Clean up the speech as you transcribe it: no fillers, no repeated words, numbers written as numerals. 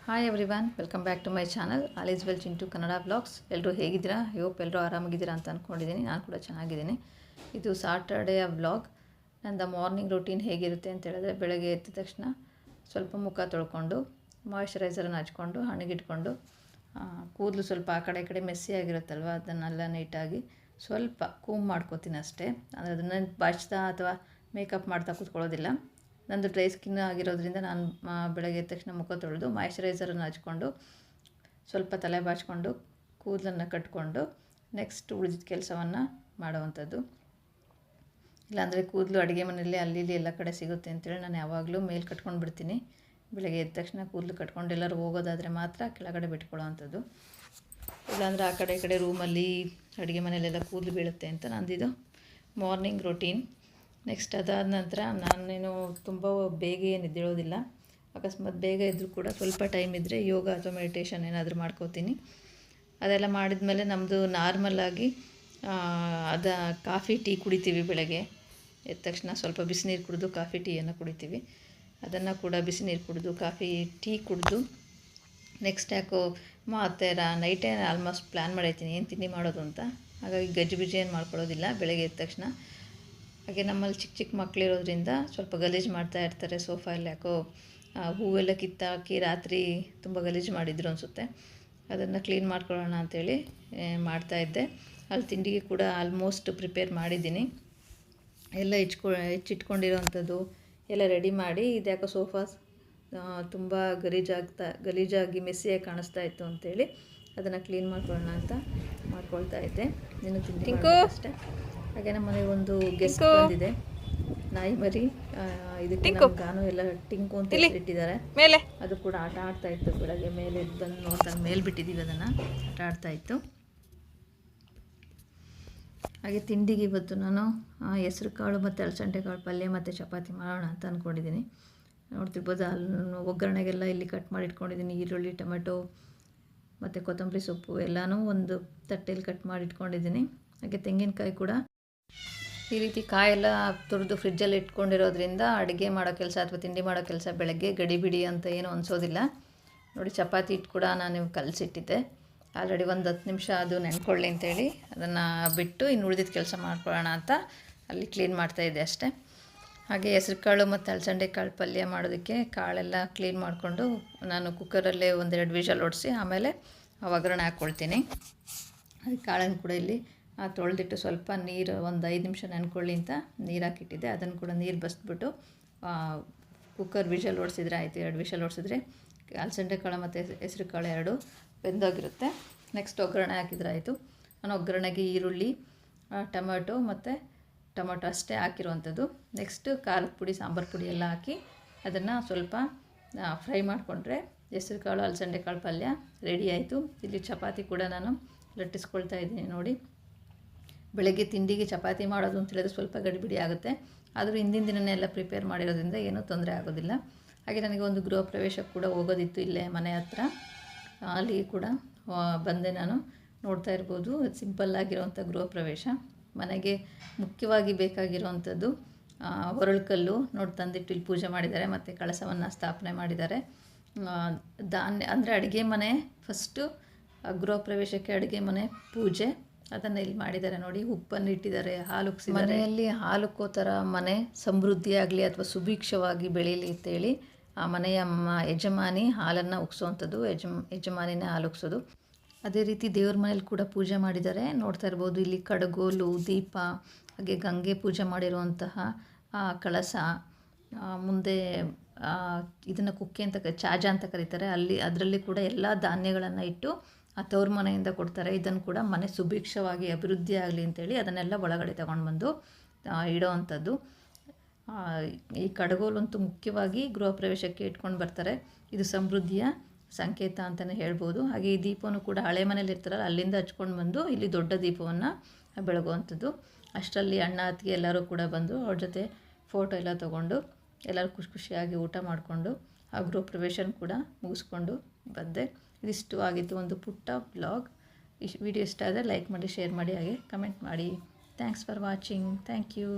Hi everyone, welcome back to my channel all is well Chintu Kannada blogs. ಎಲ್ಲರೂ ಹೇಗಿದ್ದೀರಾ? Hope ಎಲ್ಲರೂ ಆರಾಮಾಗಿದ್ದೀರಾ ಅಂತ ಅಂದ್ಕೊಂಡಿದ್ದೀನಿ. ನಾನು ಕೂಡ ಚೆನ್ನಾಗಿದ್ದೀನಿ. ಇದು ಸಾಟರ್ಡೇಯ ಬ್ಲಾಗ್. ನಂದು ಮಾರ್ನಿಂಗ್ ರೂಟೀನ್ ಹೇಗಿರುತ್ತೆ ಅಂತ ಹೇಳಿದ್ರೆ, ಬೆಳಗ್ಗೆ ಎದ್ದ ತಕ್ಷಣ ಸ್ವಲ್ಪ ಮುಖ ತೊಳ್ಕೊಂಡು ಮಾಯಿಶ್ಚರೈಸರನ್ನು ಹಚ್ಕೊಂಡು ಹಣಗಿಟ್ಕೊಂಡು ಕೂದಲು ಸ್ವಲ್ಪ ಆ ಕಡೆ ಈ ಕಡೆ ಮೆಸ್ಸಿ ಆಗಿರುತ್ತಲ್ವ, ಅದನ್ನೆಲ್ಲ ನೀಟಾಗಿ ಸ್ವಲ್ಪ ಕೂಮ್ ಮಾಡ್ಕೋತೀನಿ ಅಷ್ಟೇ. ಅಂದರೆ ಅದನ್ನು ಬಾಚ್ತಾ ಅಥವಾ ಮೇಕಪ್ ಮಾಡ್ತಾ ಕೂತ್ಕೊಳ್ಳೋದಿಲ್ಲ. ನಂದು ಡ್ರೈ ಸ್ಕಿನ್ ಆಗಿರೋದ್ರಿಂದ ನಾನು ಬೆಳಗ್ಗೆ ಎದ್ದ ತಕ್ಷಣ ಮುಖ ತೊಳೆದು ಮಾಯಿಶ್ಚರೈಸರನ್ನು ಹಚ್ಕೊಂಡು ಸ್ವಲ್ಪ ತಲೆ ಬಾಚಿಕೊಂಡು ಕೂದಲನ್ನು ಕಟ್ಕೊಂಡು ನೆಕ್ಸ್ಟ್ ಉಳಿದಿದ್ದ ಕೆಲಸವನ್ನು ಮಾಡೋವಂಥದ್ದು. ಇಲ್ಲಾಂದರೆ ಕೂದಲು ಅಡುಗೆ ಮನೆಯಲ್ಲಿ ಅಲ್ಲಿ ಇಲ್ಲಿ ಎಲ್ಲ ಕಡೆ ಸಿಗುತ್ತೆ ಅಂತೇಳಿ ನಾನು ಯಾವಾಗಲೂ ಮೇಲೆ ಕಟ್ಕೊಂಡು ಬಿಡ್ತೀನಿ. ಬೆಳಗ್ಗೆ ಎದ್ದ ತಕ್ಷಣ ಕೂದಲು ಕಟ್ಕೊಂಡು ಎಲ್ಲರೂ ಹೋಗೋದಾದರೆ ಮಾತ್ರ ಕೆಳಗಡೆ ಬಿಟ್ಕೊಳ್ಳೋವಂಥದ್ದು. ಇಲ್ಲಾಂದರೆ ಆ ಕಡೆ ಈ ಕಡೆ ರೂಮಲ್ಲಿ ಅಡುಗೆ ಮನೆಯಲ್ಲೆಲ್ಲ ಕೂದಲು ಬೀಳುತ್ತೆ ಅಂತ ನಂದಿದು ಮಾರ್ನಿಂಗ್ ರೂಟೀನ್. ನೆಕ್ಸ್ಟ್ ಅದಾದ ನಂತರ ನಾನೇನು ತುಂಬ ಬೇಗ ಏನು ಎದ್ದೇಳೋದಿಲ್ಲ. ಅಕಸ್ಮಾತ್ ಬೇಗ ಇದ್ದರೂ ಕೂಡ ಸ್ವಲ್ಪ ಟೈಮ್ ಇದ್ದರೆ ಯೋಗ ಅಥವಾ ಮೆಡಿಟೇಷನ್ ಏನಾದರೂ ಮಾಡ್ಕೋತೀನಿ. ಅದೆಲ್ಲ ಮಾಡಿದ್ಮೇಲೆ ನಮ್ಮದು ನಾರ್ಮಲಾಗಿ ಕಾಫಿ ಟೀ ಕುಡಿತೀವಿ. ಬೆಳಗ್ಗೆ ಎದ್ದ ತಕ್ಷಣ ಸ್ವಲ್ಪ ಬಿಸಿನೀರು ಕುಡಿದು ಕಾಫಿ ಟೀಯನ್ನು ಕುಡಿತೀವಿ. ಅದನ್ನು ಕೂಡ ಬಿಸಿನೀರು ಕುಡಿದು ಕಾಫಿ ಟೀ ಕುಡಿದು ನೆಕ್ಸ್ಟ್ ಯಾಕೋ ನೈಟೇ ಆಲ್ಮೋಸ್ಟ್ ಪ್ಲ್ಯಾನ್ ಮಾಡಿರ್ತೀನಿ ಏನು ತಿಂಡಿ ಮಾಡೋದು ಅಂತ. ಹಾಗಾಗಿ ಗಜ್ಜಿ ಏನು ಮಾಡ್ಕೊಳ್ಳೋದಿಲ್ಲ ಬೆಳಗ್ಗೆ ಎದ್ದ ತಕ್ಷಣ. ಹಾಗೆ ನಮ್ಮಲ್ಲಿ ಚಿಕ್ಕ ಚಿಕ್ಕ ಮಕ್ಕಳಿರೋದ್ರಿಂದ ಸ್ವಲ್ಪ ಗಲೀಜು ಮಾಡ್ತಾ ಇರ್ತಾರೆ. ಸೋಫಾಯಲ್ಲಿ ಯಾಕೋ ಹೂವೆಲ್ಲ ಕಿತ್ತಾಕಿ ರಾತ್ರಿ ತುಂಬ ಗಲೀಜು ಮಾಡಿದ್ರು ಅನಿಸುತ್ತೆ. ಅದನ್ನು ಕ್ಲೀನ್ ಮಾಡ್ಕೊಳ್ಳೋಣ ಅಂಥೇಳಿ ಮಾಡ್ತಾಯಿದ್ದೆ. ಅಲ್ಲಿ ತಿಂಡಿಗೆ ಕೂಡ ಆಲ್ಮೋಸ್ಟ್ ಪ್ರಿಪೇರ್ ಮಾಡಿದ್ದೀನಿ. ಎಲ್ಲ ಹೆಚ್ಚಿಟ್ಕೊಂಡಿರೋವಂಥದ್ದು ಎಲ್ಲ ರೆಡಿ ಮಾಡಿ, ಇದ್ಯಾಕೋ ಸೋಫಾ ತುಂಬ ಗಲೀಜಾಗಿ ಮೆಸ್ಸಿಯಾಗಿ ಕಾಣಿಸ್ತಾ ಇತ್ತು ಅಂಥೇಳಿ ಅದನ್ನು ಕ್ಲೀನ್ ಮಾಡ್ಕೊಳ್ಳೋಣ ಅಂತ ಮಾಡ್ಕೊಳ್ತಾ ಇದ್ದೆ. ನೀನು ತಿಂಡಿ ಅಷ್ಟೇ. ಹಾಗೆ ನಮ್ಮ ಮನೆಗೆ ಒಂದು ಗೆಸ್ಟ್ ಬಂದಿದೆ, ನಾಯಿ ಮರಿ. ಇದಕ್ಕೆ ಗಾನು ಎಲ್ಲ ಟಿಂಕು ಅಂತ ಇಟ್ಟಿದ್ದಾರೆ. ಮೇಲೆ ಅದು ಕೂಡ ಆಟ ಆಡ್ತಾ ಇತ್ತು. ಬೆಳಗ್ಗೆ ಮೇಲೆ ಬಂದು ನೋಡ್ತಾನೆ, ಮೇಲೆ ಬಿಟ್ಟಿದ್ದೀವಿ ಅದನ್ನು, ಆಟ ಆಡ್ತಾ ಇತ್ತು. ಹಾಗೆ ತಿಂಡಿಗೆ ಇವತ್ತು ನಾನು ಹೆಸರು ಕಾಳು ಮತ್ತು ಅಲಸಂದೆ ಕಾಳು ಪಲ್ಯ ಮತ್ತು ಚಪಾತಿ ಮಾಡೋಣ ಅಂತ ಅಂದ್ಕೊಂಡಿದ್ದೀನಿ. ನೋಡ್ತಿರ್ಬೋದು, ಅಲ್ಲಿ ಒಗ್ಗರಣೆಗೆಲ್ಲ ಇಲ್ಲಿ ಕಟ್ ಮಾಡಿ ಇಟ್ಕೊಂಡಿದ್ದೀನಿ. ಈರುಳ್ಳಿ, ಟೊಮೆಟೊ ಮತ್ತು ಕೊತ್ತಂಬರಿ ಸೊಪ್ಪು ಎಲ್ಲನೂ ಒಂದು ತಟ್ಟೆಯಲ್ಲಿ ಕಟ್ ಮಾಡಿ ಇಟ್ಕೊಂಡಿದ್ದೀನಿ. ಹಾಗೆ ತೆಂಗಿನಕಾಯಿ ಕೂಡ ಈ ರೀತಿ ಕಾಯೆಲ್ಲ ತುರಿದು ಫ್ರಿಜ್ಜಲ್ಲಿ ಇಟ್ಕೊಂಡಿರೋದ್ರಿಂದ ಅಡುಗೆ ಮಾಡೋ ಕೆಲಸ ಅಥವಾ ತಿಂಡಿ ಮಾಡೋ ಕೆಲಸ ಬೆಳಗ್ಗೆ ಗಡಿಬಿಡಿ ಅಂತ ಏನೂ ಅನಿಸೋದಿಲ್ಲ. ನೋಡಿ, ಚಪಾತಿ ಹಿಟ್ಟು ಕೂಡ ನಾನು ಕಲಸಿಟ್ಟಿದ್ದೆ ಆಲ್ರೆಡಿ. ಒಂದು 10 ನಿಮಿಷ ಅದು ನೆನ್ಕೊಳ್ಳಿ ಅಂತೇಳಿ ಅದನ್ನು ಬಿಟ್ಟು ಇನ್ನು ಉಳಿದಿದ್ದ ಕೆಲಸ ಮಾಡ್ಕೊಳ್ಳೋಣ ಅಂತ ಅಲ್ಲಿ ಕ್ಲೀನ್ ಮಾಡ್ತಾಯಿದ್ದೆ ಅಷ್ಟೇ. ಹಾಗೆ ಹೆಸರು ಕಾಳು ಮತ್ತು ಅಲಸಂದೆ ಕಾಳು ಪಲ್ಯ ಮಾಡೋದಕ್ಕೆ ಕಾಳೆಲ್ಲ ಕ್ಲೀನ್ ಮಾಡಿಕೊಂಡು ನಾನು ಕುಕ್ಕರಲ್ಲೇ 1-2 ವಿಷಲ್ ಹೊಡಿಸಿ ಆಮೇಲೆ ಒಗ್ಗರಣೆ ಹಾಕ್ಕೊಳ್ತೀನಿ. ಅದಕ್ಕೆ ಕಾಳನ್ನು ಕೂಡ ಇಲ್ಲಿ ತೊಳೆದಿಟ್ಟು ಸ್ವಲ್ಪ ನೀರು ಒಂದು 5 ನಿಮಿಷ ನೆನ್ಕೊಳ್ಳಿ ಅಂತ ನೀರು ಹಾಕಿಟ್ಟಿದ್ದೆ. ಅದನ್ನು ಕೂಡ ನೀರು ಬಸ್ಬಿಟ್ಟು ಕುಕ್ಕರ್ ವಿಷಲ್ ಹೊಡಿಸಿದ್ರೆ ಆಯಿತು. 2 ವಿಷಲ್ ಹೊಡಿಸಿದ್ರೆ ಅಲಸಂದೆ ಕಾಳು ಮತ್ತು ಹೆಸರು ಕಾಳು 2 ಬೆಂದೋಗಿರುತ್ತೆ. ನೆಕ್ಸ್ಟ್ ಒಗ್ಗರಣೆ ಹಾಕಿದ್ರೆ ಆಯಿತು. ನಾನು ಒಗ್ಗರಣೆಗೆ ಈರುಳ್ಳಿ, ಟೊಮೊಟೊ ಅಷ್ಟೇ ಹಾಕಿರುವಂಥದ್ದು. ನೆಕ್ಸ್ಟು ಖಾರದ ಪುಡಿ, ಸಾಂಬಾರು ಪುಡಿ ಎಲ್ಲ ಹಾಕಿ ಅದನ್ನು ಸ್ವಲ್ಪ ಫ್ರೈ ಮಾಡಿಕೊಂಡ್ರೆ ಹೆಸರು ಕಾಳು ಅಲಸಂದೆ ಕಾಳು ಪಲ್ಯ ರೆಡಿ ಆಯಿತು. ಇಲ್ಲಿ ಚಪಾತಿ ಕೂಡ ನಾನು ಲಟ್ಟಿಸ್ಕೊಳ್ತಾ ಇದ್ದೀನಿ. ನೋಡಿ, ಬೆಳಗ್ಗೆ ತಿಂಡಿಗೆ ಚಪಾತಿ ಮಾಡೋದು ಅಂತ ಹೇಳಿದ್ರೆ ಸ್ವಲ್ಪ ಗಡಿಬಿಡಿ ಆಗುತ್ತೆ. ಆದರೂ ಹಿಂದಿನ ದಿನವೇ ಎಲ್ಲ ಪ್ರಿಪೇರ್ ಮಾಡಿರೋದ್ರಿಂದ ಏನೂ ತೊಂದರೆ ಆಗೋದಿಲ್ಲ. ಹಾಗೆ ನನಗೆ ಒಂದು ಗೃಹ ಪ್ರವೇಶಕ್ಕೆ ಕೂಡ ಹೋಗೋದಿತ್ತು ಇಲ್ಲೇ ಮನೆ ಹತ್ರ. ಅಲ್ಲಿಗೆ ಕೂಡ ಬಂದೆ ನಾನು. ನೋಡ್ತಾ ಇರ್ಬೋದು, ಸಿಂಪಲ್ಲಾಗಿರೋವಂಥ ಗೃಹ ಪ್ರವೇಶ. ಮನೆಗೆ ಮುಖ್ಯವಾಗಿ ಬೇಕಾಗಿರೋವಂಥದ್ದು ಒರಳುಕಲ್ಲು ನೋಡಿ ತಂದಿಟ್ಟು ಇಲ್ಲಿ ಪೂಜೆ ಮಾಡಿದ್ದಾರೆ ಮತ್ತು ಕಳಸವನ್ನು ಸ್ಥಾಪನೆ ಮಾಡಿದ್ದಾರೆ. ಅಂದರೆ ಅಡುಗೆ ಮನೆ ಫಸ್ಟು, ಗೃಹ ಪ್ರವೇಶಕ್ಕೆ ಅಡುಗೆ ಮನೆ ಪೂಜೆ ಅದನ್ನು ಇಲ್ಲಿ ಮಾಡಿದ್ದಾರೆ. ನೋಡಿ, ಉಪ್ಪನ್ನು ಇಟ್ಟಿದ್ದಾರೆ, ಹಾಲು ಉಕ್ಸಿದ್ದಾರೆ. ಮನೆಯಲ್ಲಿ ಹಾಲುಕ್ಕೋ ಥರ ಮನೆ ಸಮೃದ್ಧಿಯಾಗಲಿ ಅಥವಾ ಸುಭಿಕ್ಷವಾಗಿ ಬೆಳೀಲಿ ಅಂತೇಳಿ ಆ ಮನೆಯ ಯಜಮಾನಿ ಹಾಲನ್ನು ಉಕ್ಸೋವಂಥದ್ದು, ಯಜಮಾನಿನೇ ಹಾಲು ಉಕ್ಸೋದು. ಅದೇ ರೀತಿ ದೇವ್ರ ಮನೇಲಿ ಕೂಡ ಪೂಜೆ ಮಾಡಿದ್ದಾರೆ. ನೋಡ್ತಾ ಇರ್ಬೋದು, ಇಲ್ಲಿ ಕಡಗೋಲು, ದೀಪ, ಹಾಗೆ ಗಂಗೆ ಪೂಜೆ ಮಾಡಿರುವಂತಹ ಕಳಸ, ಮುಂದೆ ಇದನ್ನು ಕುಕ್ಕೆ ಅಂತ ಚಾಜ ಅಂತ ಕರೀತಾರೆ, ಅದರಲ್ಲಿ ಕೂಡ ಎಲ್ಲ ಧಾನ್ಯಗಳನ್ನು ಇಟ್ಟು ತವ್ರ ಮನೆಯಿಂದ ಕೊಡ್ತಾರೆ. ಇದನ್ನು ಕೂಡ ಮನೆ ಸುಭಿಕ್ಷವಾಗಿ ಅಭಿವೃದ್ಧಿ ಆಗಲಿ ಅಂತೇಳಿ ಅದನ್ನೆಲ್ಲ ಒಳಗಡೆ ತಗೊಂಡು ಬಂದು ಇಡೋ ಅಂಥದ್ದು. ಈ ಕಡಗೋಲಂತೂ ಮುಖ್ಯವಾಗಿ ಗೃಹ ಪ್ರವೇಶಕ್ಕೆ ಇಟ್ಕೊಂಡು ಬರ್ತಾರೆ. ಇದು ಸಮೃದ್ಧಿಯ ಸಂಕೇತ ಅಂತಲೇ ಹೇಳ್ಬೋದು. ಹಾಗೆ ಈ ದೀಪವನ್ನು ಕೂಡ ಹಳೆ ಮನೇಲಿ ಇರ್ತಾರಲ್ಲ ಅಲ್ಲಿಂದ ಹಚ್ಕೊಂಡು ಬಂದು ಇಲ್ಲಿ ದೊಡ್ಡ ದೀಪವನ್ನು ಬೆಳಗುವಂಥದ್ದು. ಅಷ್ಟರಲ್ಲಿ ಅಣ್ಣ ಅತ್ತಿಗೆ ಎಲ್ಲರೂ ಕೂಡ ಬಂದು ಅವ್ರ ಜೊತೆ ಫೋಟೋ ಎಲ್ಲ ತೊಗೊಂಡು ಎಲ್ಲರೂ ಖುಷಿಯಾಗಿ ಊಟ ಮಾಡಿಕೊಂಡು ಆ ಗೃಹ ಪ್ರವೇಶನ ಕೂಡ ಮುಗಿಸ್ಕೊಂಡು ಬಂದೆ. ಇದಿಷ್ಟು ಆಗಿತ್ತು ಒಂದು ಪುಟ್ಟ ಬ್ಲಾಗ್. ಈ ವಿಡಿಯೋ ಇಷ್ಟ ಆದರೆ ಲೈಕ್ ಮಾಡಿ, ಶೇರ್ ಮಾಡಿ, ಹಾಗೆ ಕಮೆಂಟ್ ಮಾಡಿ. Thanks for watching. Thank you.